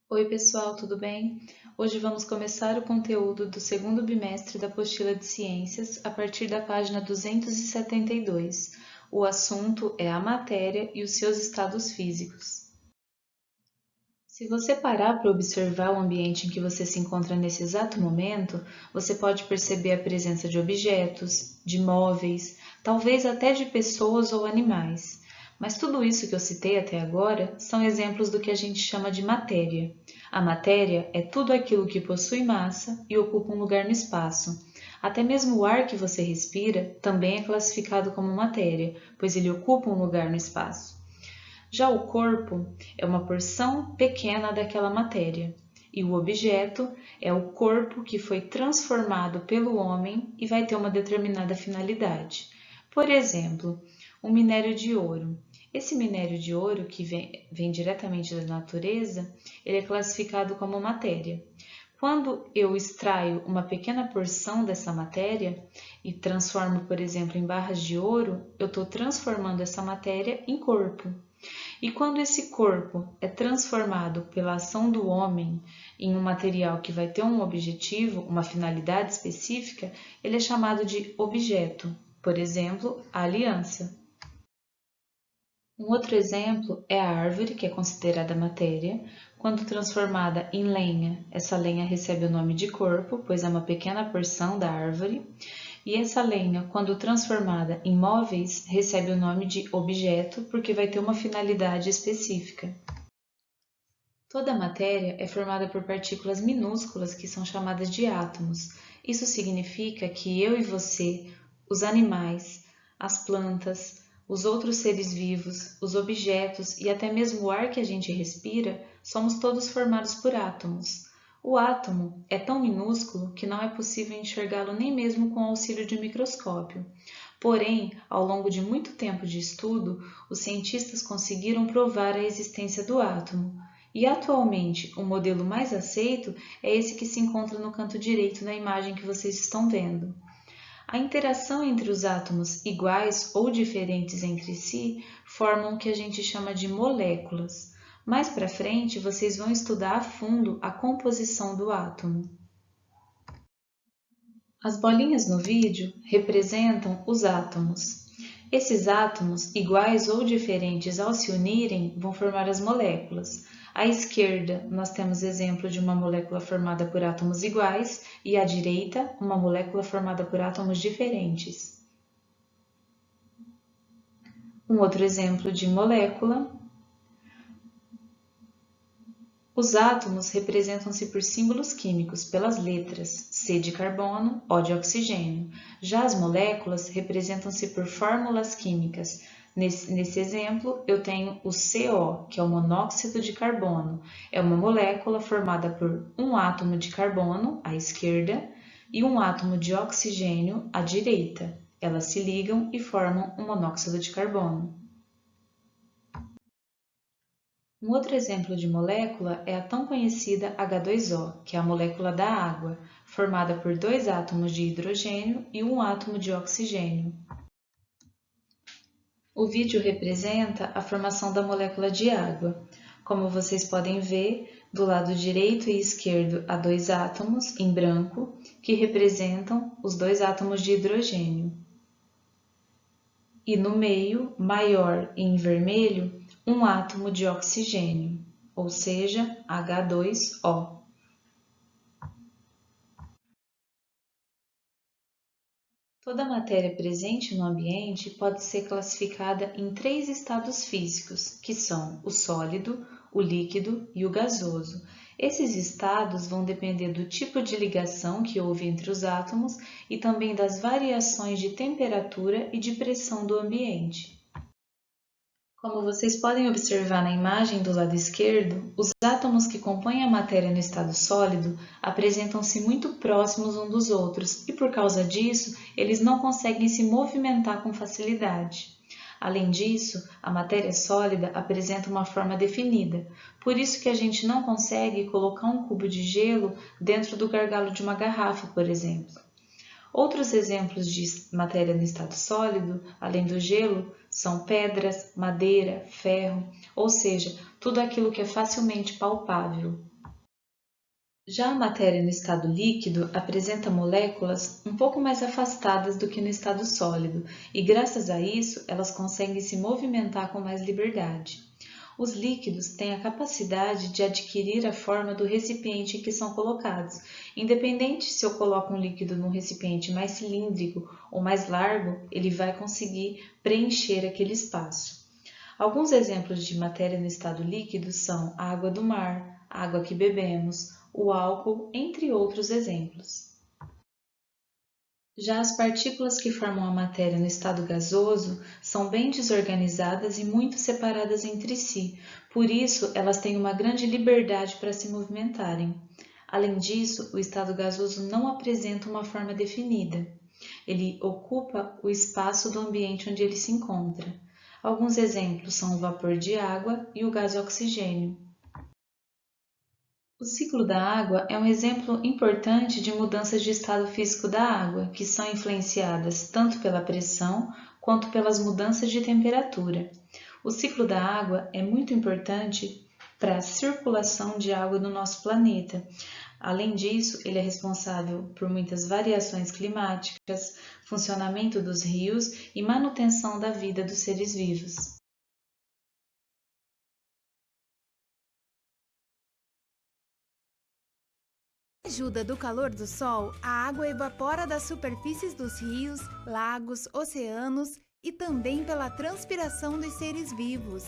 Oi, pessoal, tudo bem? Hoje vamos começar o conteúdo do segundo bimestre da apostila de ciências a partir da página 272. O assunto é a matéria e os seus estados físicos. Se você parar para observar o ambiente em que você se encontra nesse exato momento, você pode perceber a presença de objetos, de móveis, talvez até de pessoas ou animais. Mas tudo isso que eu citei até agora são exemplos do que a gente chama de matéria. A matéria é tudo aquilo que possui massa e ocupa um lugar no espaço. Até mesmo o ar que você respira também é classificado como matéria, pois ele ocupa um lugar no espaço. Já o corpo é uma porção pequena daquela matéria, e o objeto é o corpo que foi transformado pelo homem e vai ter uma determinada finalidade. Por exemplo, o minério de ouro. Esse minério de ouro, que vem diretamente da natureza, ele é classificado como matéria. Quando eu extraio uma pequena porção dessa matéria e transformo, por exemplo, em barras de ouro, eu estou transformando essa matéria em corpo. E quando esse corpo é transformado pela ação do homem em um material que vai ter um objetivo, uma finalidade específica, ele é chamado de objeto. Por exemplo, a aliança. Um outro exemplo é a árvore, que é considerada matéria. Quando transformada em lenha, essa lenha recebe o nome de corpo, pois é uma pequena porção da árvore. E essa lenha, quando transformada em móveis, recebe o nome de objeto, porque vai ter uma finalidade específica. Toda a matéria é formada por partículas minúsculas que são chamadas de átomos. Isso significa que eu e você, os animais, as plantas, os outros seres vivos, os objetos e até mesmo o ar que a gente respira, somos todos formados por átomos. O átomo é tão minúsculo que não é possível enxergá-lo nem mesmo com o auxílio de um microscópio. Porém, ao longo de muito tempo de estudo, os cientistas conseguiram provar a existência do átomo. E atualmente, o modelo mais aceito é esse que se encontra no canto direito da imagem que vocês estão vendo. A interação entre os átomos iguais ou diferentes entre si formam o que a gente chama de moléculas. Mais para frente, vocês vão estudar a fundo a composição do átomo. As bolinhas no vídeo representam os átomos. Esses átomos, iguais ou diferentes ao se unirem, vão formar as moléculas. À esquerda, nós temos exemplo de uma molécula formada por átomos iguais e à direita, uma molécula formada por átomos diferentes. Um outro exemplo de molécula. Os átomos representam-se por símbolos químicos, pelas letras C de carbono, O de oxigênio. Já as moléculas representam-se por fórmulas químicas. Nesse exemplo, eu tenho o CO, que é o monóxido de carbono. É uma molécula formada por um átomo de carbono, à esquerda, e um átomo de oxigênio, à direita. Elas se ligam e formam um monóxido de carbono. Um outro exemplo de molécula é a tão conhecida H2O, que é a molécula da água, formada por dois átomos de hidrogênio e um átomo de oxigênio. O vídeo representa a formação da molécula de água. Como vocês podem ver, do lado direito e esquerdo há dois átomos, em branco, que representam os dois átomos de hidrogênio. E no meio, maior e em vermelho, um átomo de oxigênio, ou seja, H2O. Toda matéria presente no ambiente pode ser classificada em três estados físicos, que são o sólido, o líquido e o gasoso. Esses estados vão depender do tipo de ligação que houve entre os átomos e também das variações de temperatura e de pressão do ambiente. Como vocês podem observar na imagem do lado esquerdo, os átomos que compõem a matéria no estado sólido apresentam-se muito próximos uns dos outros e, por causa disso, eles não conseguem se movimentar com facilidade. Além disso, a matéria sólida apresenta uma forma definida, por isso que a gente não consegue colocar um cubo de gelo dentro do gargalo de uma garrafa, por exemplo. Outros exemplos de matéria no estado sólido, além do gelo, são pedras, madeira, ferro, ou seja, tudo aquilo que é facilmente palpável. Já a matéria no estado líquido apresenta moléculas um pouco mais afastadas do que no estado sólido, e graças a isso elas conseguem se movimentar com mais liberdade. Os líquidos têm a capacidade de adquirir a forma do recipiente em que são colocados, independente se eu coloco um líquido num recipiente mais cilíndrico ou mais largo, ele vai conseguir preencher aquele espaço. Alguns exemplos de matéria no estado líquido são a água do mar, a água que bebemos, o álcool, entre outros exemplos. Já as partículas que formam a matéria no estado gasoso são bem desorganizadas e muito separadas entre si, por isso elas têm uma grande liberdade para se movimentarem. Além disso, o estado gasoso não apresenta uma forma definida. Ele ocupa o espaço do ambiente onde ele se encontra. Alguns exemplos são o vapor de água e o gás oxigênio. O ciclo da água é um exemplo importante de mudanças de estado físico da água, que são influenciadas tanto pela pressão quanto pelas mudanças de temperatura. O ciclo da água é muito importante para a circulação de água no nosso planeta. Além disso, ele é responsável por muitas variações climáticas, funcionamento dos rios e manutenção da vida dos seres vivos. Com a ajuda do calor do Sol, a água evapora das superfícies dos rios, lagos, oceanos e também pela transpiração dos seres vivos.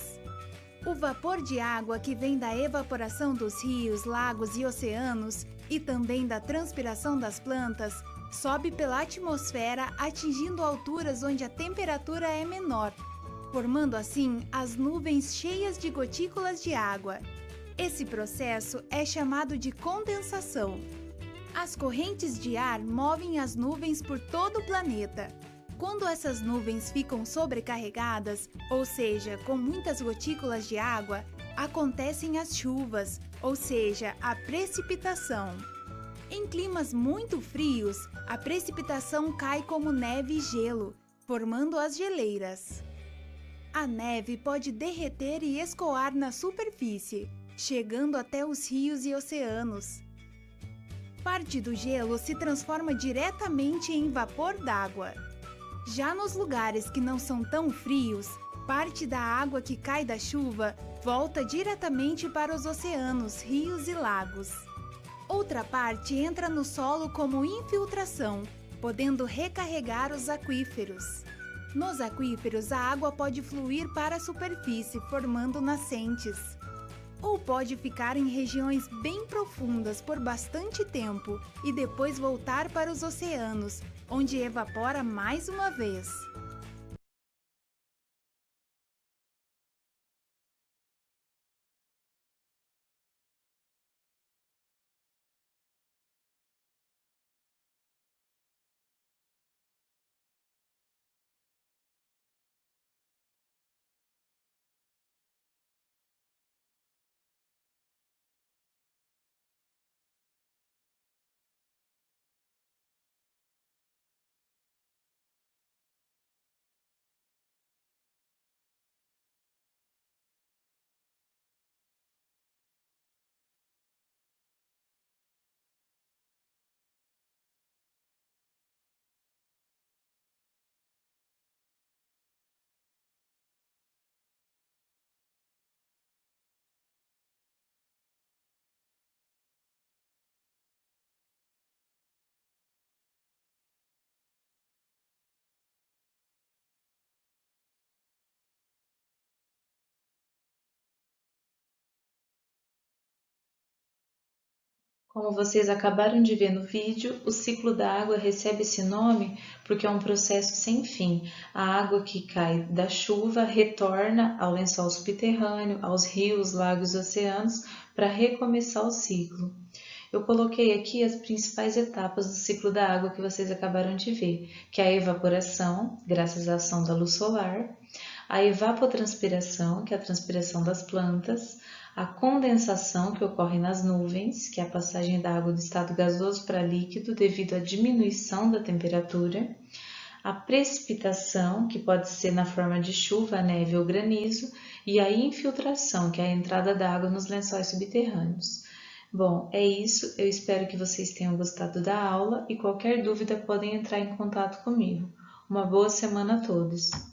O vapor de água que vem da evaporação dos rios, lagos e oceanos e também da transpiração das plantas sobe pela atmosfera atingindo alturas onde a temperatura é menor, formando assim as nuvens cheias de gotículas de água. Esse processo é chamado de condensação. As correntes de ar movem as nuvens por todo o planeta. Quando essas nuvens ficam sobrecarregadas, ou seja, com muitas gotículas de água, acontecem as chuvas, ou seja, a precipitação. Em climas muito frios, a precipitação cai como neve e gelo, formando as geleiras. A neve pode derreter e escoar na superfície, chegando até os rios e oceanos. Parte do gelo se transforma diretamente em vapor d'água. Já nos lugares que não são tão frios, parte da água que cai da chuva volta diretamente para os oceanos, rios e lagos. Outra parte entra no solo como infiltração, podendo recarregar os aquíferos. Nos aquíferos, a água pode fluir para a superfície, formando nascentes. Ou pode ficar em regiões bem profundas por bastante tempo e depois voltar para os oceanos, onde evapora mais uma vez. Como vocês acabaram de ver no vídeo, o ciclo da água recebe esse nome porque é um processo sem fim. A água que cai da chuva retorna ao lençol subterrâneo, aos rios, lagos e oceanos para recomeçar o ciclo. Eu coloquei aqui as principais etapas do ciclo da água que vocês acabaram de ver, que é a evaporação, graças à ação da luz solar, a evapotranspiração, que é a transpiração das plantas, a condensação, que ocorre nas nuvens, que é a passagem da água do estado gasoso para líquido devido à diminuição da temperatura, a precipitação, que pode ser na forma de chuva, neve ou granizo, e a infiltração, que é a entrada da água nos lençóis subterrâneos. Bom, é isso. Eu espero que vocês tenham gostado da aula e qualquer dúvida podem entrar em contato comigo. Uma boa semana a todos!